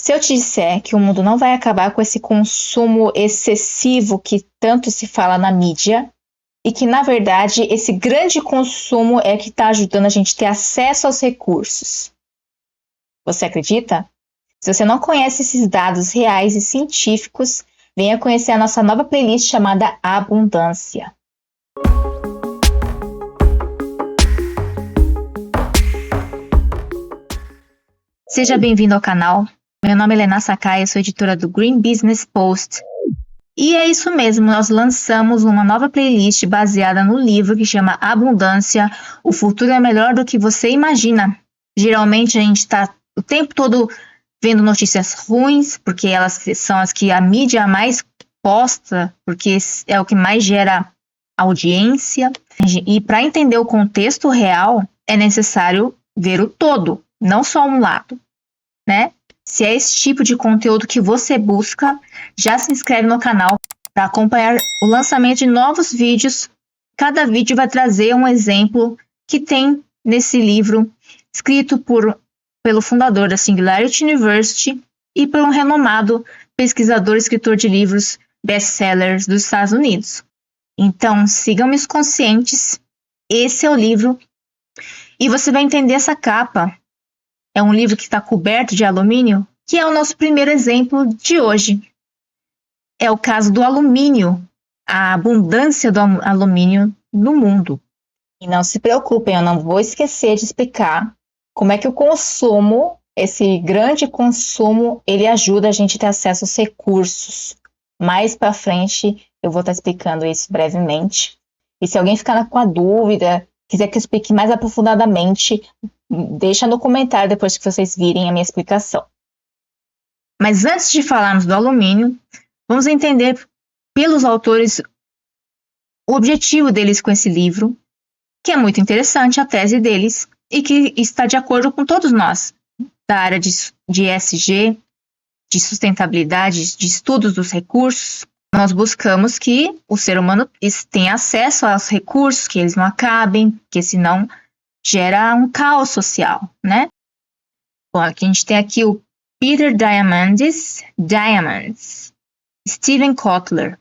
Se eu te disser que o mundo não vai acabar com esse consumo excessivo que tanto se fala na mídia, e que, na verdade, esse grande consumo é que está ajudando a gente a ter acesso aos recursos. Você acredita? Se você não conhece esses dados reais e científicos, venha conhecer a nossa nova playlist chamada Abundância. Seja bem-vindo ao canal. Meu nome é Helena Sakai, eu sou editora do Green Business Post. E é isso mesmo, nós lançamos uma nova playlist baseada no livro que chama Abundância, O Futuro é Melhor do que Você Imagina. Geralmente a gente está o tempo todo vendo notícias ruins, porque elas são as que a mídia mais posta, porque é o que mais gera audiência. E para entender o contexto real, é necessário ver o todo, não só um lado, né? Se é esse tipo de conteúdo que você busca, já se inscreve no canal para acompanhar o lançamento de novos vídeos. Cada vídeo vai trazer um exemplo que tem nesse livro, escrito pelo fundador da Singularity University e por um renomado pesquisador e escritor de livros best-sellers dos Estados Unidos. Então, sigam-me os conscientes. Esse é o livro. E você vai entender essa capa. É um livro que está coberto de alumínio, que é o nosso primeiro exemplo de hoje. É o caso do alumínio, a abundância do alumínio no mundo. E não se preocupem, eu não vou esquecer de explicar como é que o consumo, esse grande consumo, ele ajuda a gente a ter acesso aos recursos. Mais para frente eu vou estar explicando isso brevemente. E se alguém ficar com a dúvida, quiser que eu explique mais aprofundadamente, deixa no comentário depois que vocês virem a minha explicação. Mas antes de falarmos do alumínio, vamos entender pelos autores o objetivo deles com esse livro, que é muito interessante, a tese deles, e que está de acordo com todos nós, da área de ESG, de sustentabilidade, de estudos dos recursos. Nós buscamos que o ser humano tenha acesso aos recursos, que eles não acabem, porque senão gera um caos social, né? Bom, aqui a gente tem aqui o Peter Diamandis, Steven Kotler,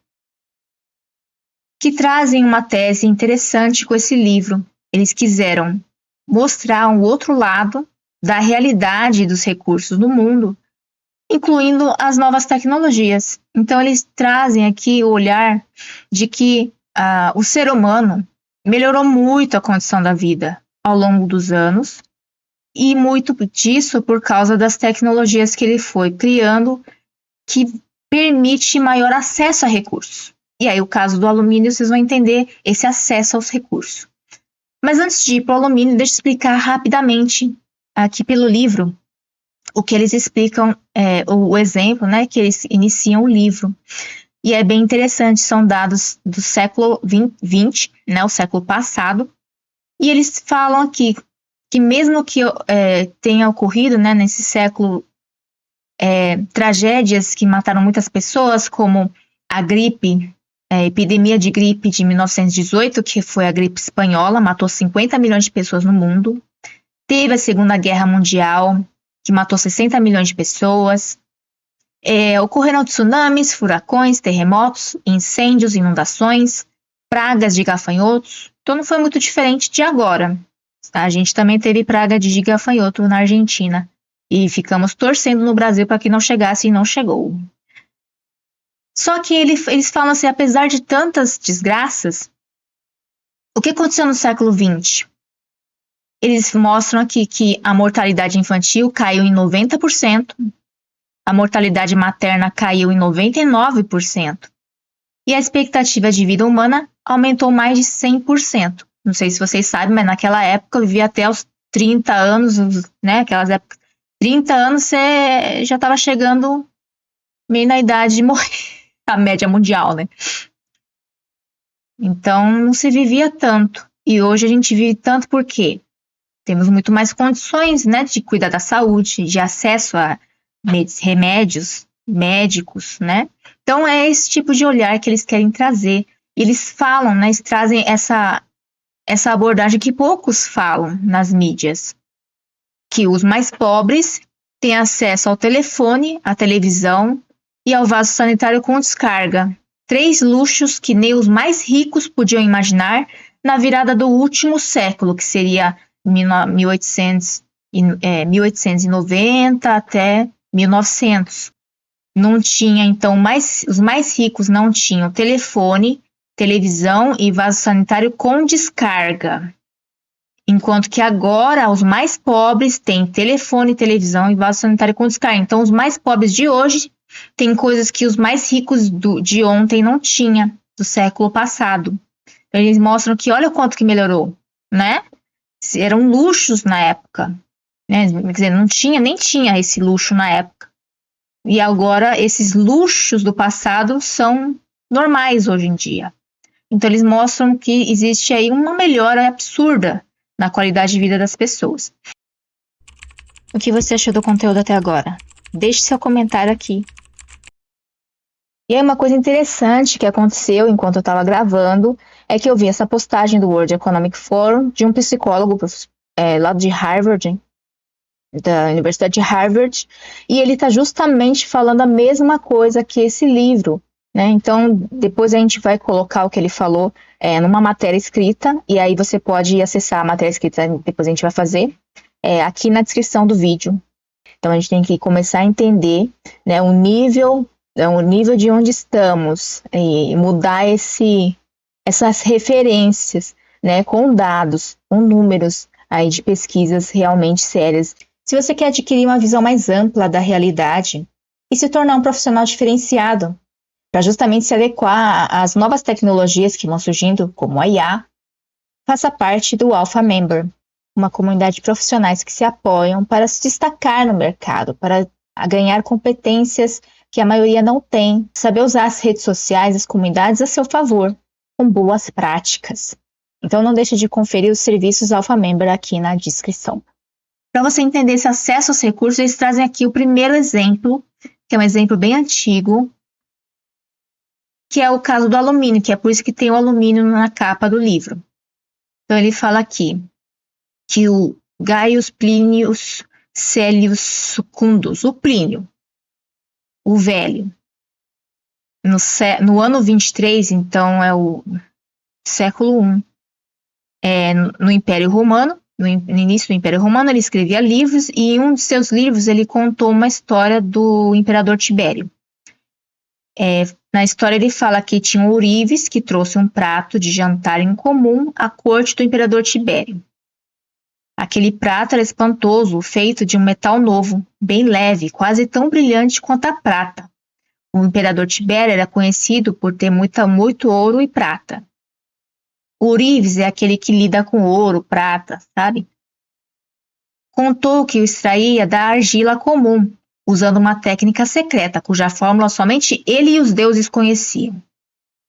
que trazem uma tese interessante com esse livro. Eles quiseram mostrar um outro lado da realidade dos recursos no mundo, incluindo as novas tecnologias. Então, eles trazem aqui o olhar de que o ser humano melhorou muito a condição da vida ao longo dos anos, e muito disso por causa das tecnologias que ele foi criando, que permite maior acesso a recursos. E aí, o caso do alumínio, vocês vão entender esse acesso aos recursos. Mas antes de ir para o alumínio, deixa eu explicar rapidamente, aqui pelo livro, o que eles explicam, o exemplo, né, que eles iniciam o livro. E é bem interessante, são dados do século XX, né, o século passado, e eles falam aqui que mesmo que tenha ocorrido, né, nesse século tragédias que mataram muitas pessoas, como a gripe, a epidemia de gripe de 1918, que foi a gripe espanhola, matou 50 milhões de pessoas no mundo. Teve a Segunda Guerra Mundial, que matou 60 milhões de pessoas. Ocorreram tsunamis, furacões, terremotos, incêndios, inundações, pragas de gafanhotos. Então não foi muito diferente de agora. A gente também teve praga de gafanhoto na Argentina. E ficamos torcendo no Brasil para que não chegasse e não chegou. Só que eles falam assim, apesar de tantas desgraças, o que aconteceu no século XX? Eles mostram aqui que a mortalidade infantil caiu em 90%, a mortalidade materna caiu em 99%, e a expectativa de vida humana aumentou mais de 100%. Não sei se vocês sabem, mas naquela época eu vivia até os 30 anos, né? Aquelas épocas, 30 anos você já estava chegando meio na idade de morrer, a média mundial, né? Então não se vivia tanto. E hoje a gente vive tanto porque temos muito mais condições, né, de cuidar da saúde, de acesso a remédios, médicos, né? Então é esse tipo de olhar que eles querem trazer. Eles falam, né, eles trazem essa abordagem que poucos falam nas mídias, que os mais pobres tem acesso ao telefone, à televisão e ao vaso sanitário com descarga. 3 luxos que nem os mais ricos podiam imaginar na virada do último século, que seria 1890 até 1900. Não tinha, então, os mais ricos não tinham telefone, televisão e vaso sanitário com descarga. Enquanto que agora os mais pobres têm telefone, televisão e vaso sanitário com descarga. Então, os mais pobres de hoje têm coisas que os mais ricos de ontem não tinham, do século passado. Então, eles mostram que olha o quanto que melhorou, né? Eram luxos na época, né? Quer dizer, nem tinha esse luxo na época. E agora esses luxos do passado são normais hoje em dia. Então eles mostram que existe aí uma melhora absurda na qualidade de vida das pessoas. O que você achou do conteúdo até agora? Deixe seu comentário aqui. E aí uma coisa interessante que aconteceu enquanto eu estava gravando é que eu vi essa postagem do World Economic Forum de um psicólogo lá de Harvard, da Universidade de Harvard, e ele está justamente falando a mesma coisa que esse livro, né? Então, depois a gente vai colocar o que ele falou numa matéria escrita, e aí você pode acessar a matéria escrita, depois a gente vai fazer, aqui na descrição do vídeo. Então, a gente tem que começar a entender, né, o nível de onde estamos, e mudar essas referências, né, com dados, com números aí de pesquisas realmente sérias. Se você quer adquirir uma visão mais ampla da realidade e se tornar um profissional diferenciado, para justamente se adequar às novas tecnologias que vão surgindo, como a IA, faça parte do Alpha Member, uma comunidade de profissionais que se apoiam para se destacar no mercado, para ganhar competências que a maioria não tem, saber usar as redes sociais, as comunidades a seu favor, com boas práticas. Então não deixe de conferir os serviços Alpha Member aqui na descrição. Para você entender esse acesso aos recursos, eles trazem aqui o primeiro exemplo, que é um exemplo bem antigo, que é o caso do alumínio, que é por isso que tem o alumínio na capa do livro. Então ele fala aqui que o Gaius Plinius Celius Secundus, o Plínio, o Velho, no ano 23, então é o século I, no Império Romano, no início do Império Romano, ele escrevia livros e em um de seus livros ele contou uma história do imperador Tibério. Na história ele fala que tinha um ourives que trouxe um prato de jantar em comum à corte do imperador Tibério. Aquele prato era espantoso, feito de um metal novo, bem leve, quase tão brilhante quanto a prata. O imperador Tibério era conhecido por ter muito ouro e prata. O ourives é aquele que lida com ouro, prata, sabe? Contou que o extraía da argila comum, usando uma técnica secreta, cuja fórmula somente ele e os deuses conheciam.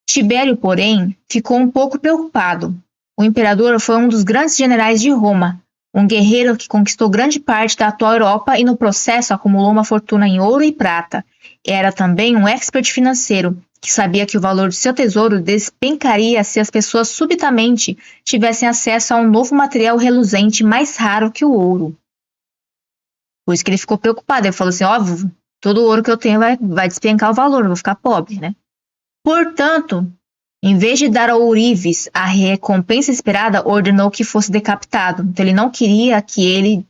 Tibério, porém, ficou um pouco preocupado. O imperador foi um dos grandes generais de Roma, um guerreiro que conquistou grande parte da atual Europa e no processo acumulou uma fortuna em ouro e prata. Era também um expert financeiro, que sabia que o valor de seu tesouro despencaria se as pessoas subitamente tivessem acesso a um novo material reluzente mais raro que o ouro. Por isso que ele ficou preocupado. Ele falou assim, óbvio, todo o ouro que eu tenho vai despencar o valor, eu vou ficar pobre, né? Portanto, em vez de dar ao ourives a recompensa esperada, ordenou que fosse decapitado. Então ele não queria que ele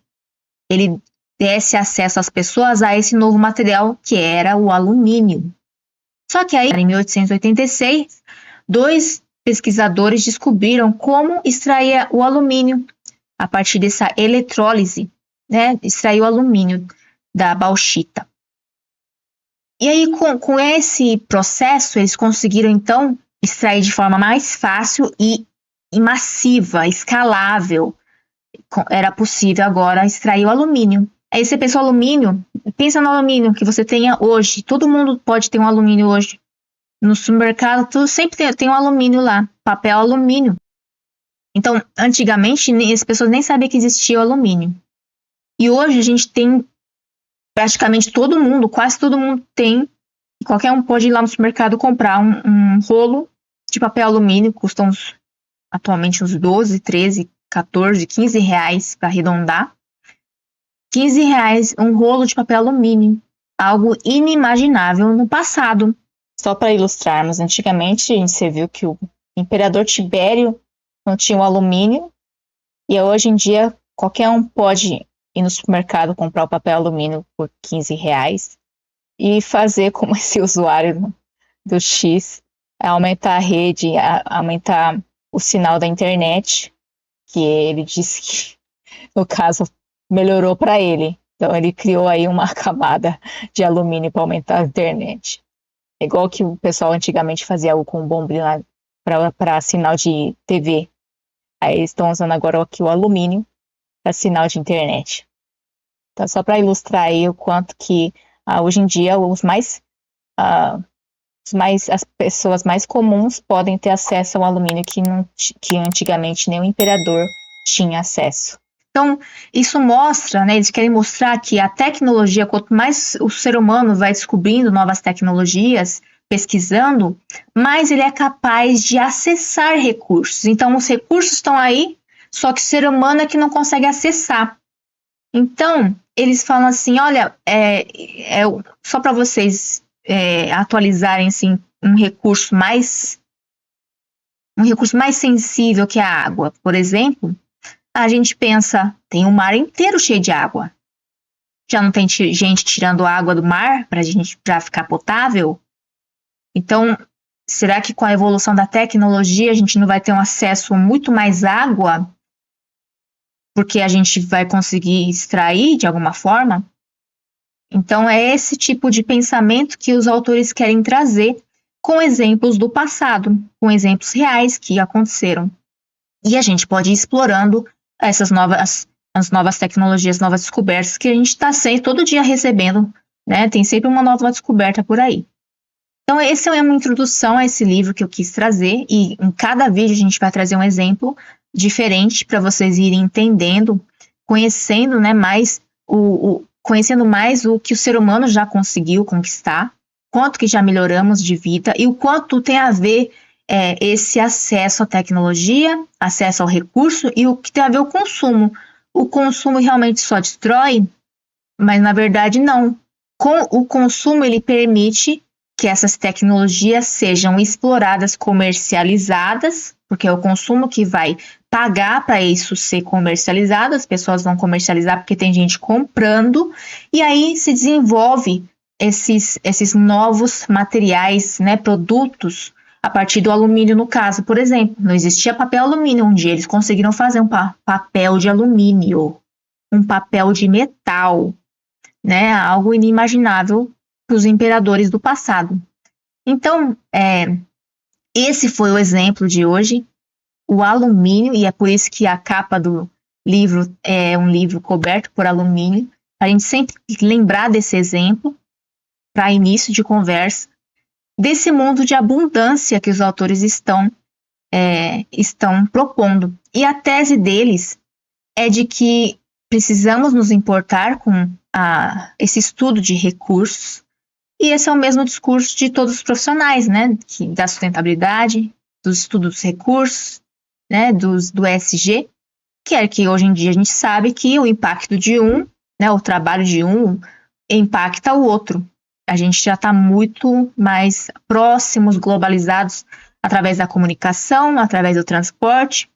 desse acesso às pessoas a esse novo material, que era o alumínio. Só que aí, em 1886, 2 pesquisadores descobriram como extrair o alumínio a partir dessa eletrólise, né? Extrair o alumínio da bauxita. E aí, com esse processo, eles conseguiram, então, extrair de forma mais fácil e massiva, escalável. Era possível agora extrair o alumínio. Aí você pensa o alumínio, pensa no alumínio que você tenha hoje. Todo mundo pode ter um alumínio hoje. No supermercado, tudo sempre tem um alumínio lá, papel alumínio. Então, antigamente, as pessoas nem sabiam que existia o alumínio. E hoje a gente tem praticamente todo mundo, quase todo mundo tem. Qualquer um pode ir lá no supermercado comprar um rolo de papel alumínio, custa atualmente uns 12, 13, 14, 15 reais para arredondar. R$ 15 um rolo de papel alumínio, algo inimaginável no passado. Só para ilustrarmos, antigamente você viu que o imperador Tibério não tinha o alumínio, e hoje em dia qualquer um pode ir no supermercado comprar o papel alumínio por R$ 15 e fazer como esse usuário do X, aumentar a rede, aumentar o sinal da internet, que ele disse que, no caso, melhorou para ele. Então ele criou aí uma camada de alumínio para aumentar a internet. É igual que o pessoal antigamente fazia com bombril para sinal de TV. Aí eles estão usando agora aqui o alumínio para sinal de internet. Então, só para ilustrar aí o quanto que hoje em dia as pessoas mais comuns podem ter acesso ao alumínio que antigamente nem o imperador tinha acesso. Então, isso mostra, né, eles querem mostrar que a tecnologia, quanto mais o ser humano vai descobrindo novas tecnologias, pesquisando, mais ele é capaz de acessar recursos. Então, os recursos estão aí, só que o ser humano é que não consegue acessar. Então, eles falam assim, olha, só para vocês atualizarem assim, um recurso mais sensível que a água, por exemplo, a gente pensa, tem um mar inteiro cheio de água. Já não tem gente tirando água do mar para ficar potável? Então, será que com a evolução da tecnologia a gente não vai ter um acesso muito mais água? Porque a gente vai conseguir extrair de alguma forma? Então, é esse tipo de pensamento que os autores querem trazer com exemplos do passado, com exemplos reais que aconteceram. E a gente pode ir explorando as novas tecnologias, novas descobertas que a gente está todo dia recebendo, né? Tem sempre uma nova descoberta por aí. Então, essa é uma introdução a esse livro que eu quis trazer, e em cada vídeo a gente vai trazer um exemplo diferente para vocês irem entendendo, conhecendo, né, conhecendo mais o que o ser humano já conseguiu conquistar, quanto que já melhoramos de vida e o quanto tem a ver esse acesso à tecnologia, acesso ao recurso e o que tem a ver o consumo. O consumo realmente só destrói, mas na verdade não. Com o consumo ele permite que essas tecnologias sejam exploradas, comercializadas, porque é o consumo que vai pagar para isso ser comercializado, as pessoas vão comercializar porque tem gente comprando, e aí se desenvolve esses novos materiais, né, produtos, a partir do alumínio no caso, por exemplo. Não existia papel alumínio, um dia eles conseguiram fazer um papel de alumínio, um papel de metal, né, algo inimaginável para os imperadores do passado. Então, esse foi o exemplo de hoje, o alumínio, e é por isso que a capa do livro é um livro coberto por alumínio, para a gente sempre lembrar desse exemplo, para início de conversa, desse mundo de abundância que os autores estão propondo. E a tese deles é de que precisamos nos importar com esse estudo de recursos, e esse é o mesmo discurso de todos os profissionais, né, da sustentabilidade, dos estudos dos recursos, né, do ESG, que é que hoje em dia a gente sabe que o impacto de né, o trabalho de impacta o outro. A gente já está muito mais próximos, globalizados, através da comunicação, através do transporte,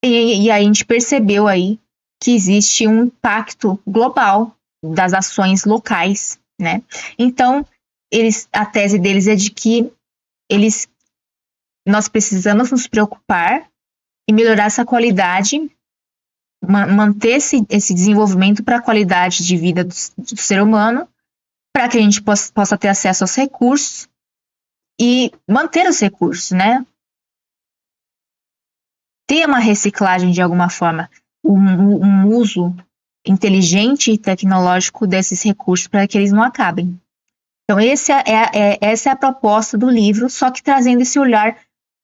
e aí a gente percebeu aí que existe um impacto global das ações locais, né? Então, a tese deles é de que nós precisamos nos preocupar e melhorar essa qualidade, manter esse desenvolvimento para a qualidade de vida do ser humano, para que a gente possa ter acesso aos recursos e manter os recursos, né? Ter uma reciclagem de alguma forma, um uso inteligente e tecnológico desses recursos para que eles não acabem. Então, essa é a proposta do livro, só que trazendo esse olhar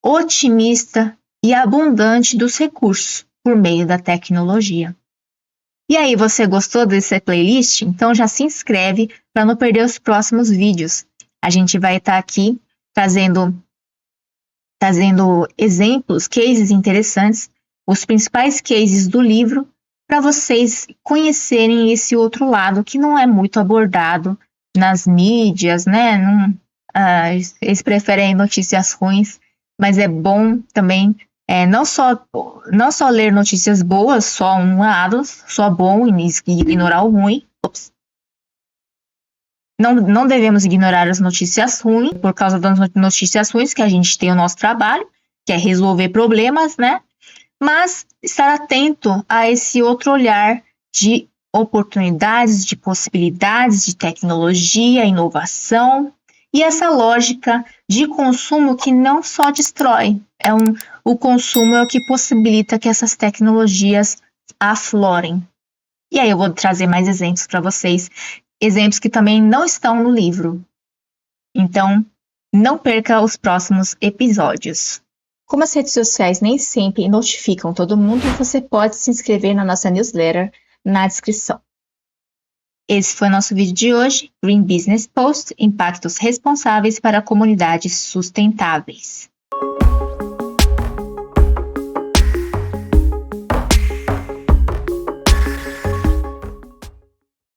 otimista e abundante dos recursos por meio da tecnologia. E aí, você gostou dessa playlist? Então já se inscreve para não perder os próximos vídeos. A gente vai estar aqui trazendo exemplos, cases interessantes, os principais cases do livro, para vocês conhecerem esse outro lado que não é muito abordado nas mídias, né? Eles preferem notícias ruins, mas é bom também não só ler notícias boas, só um lado, só bom e ignorar o ruim. Não devemos ignorar as notícias ruins, por causa das notícias ruins que a gente tem o nosso trabalho, que é resolver problemas, né? Mas estar atento a esse outro olhar de oportunidades, de possibilidades, de tecnologia, inovação e essa lógica de consumo que não só destrói, o consumo é o que possibilita que essas tecnologias aflorem. E aí eu vou trazer mais exemplos para vocês, exemplos que também não estão no livro. Então, não perca os próximos episódios. Como as redes sociais nem sempre notificam todo mundo, você pode se inscrever na nossa newsletter na descrição. Esse foi o nosso vídeo de hoje, Green Business Post, impactos responsáveis para comunidades sustentáveis.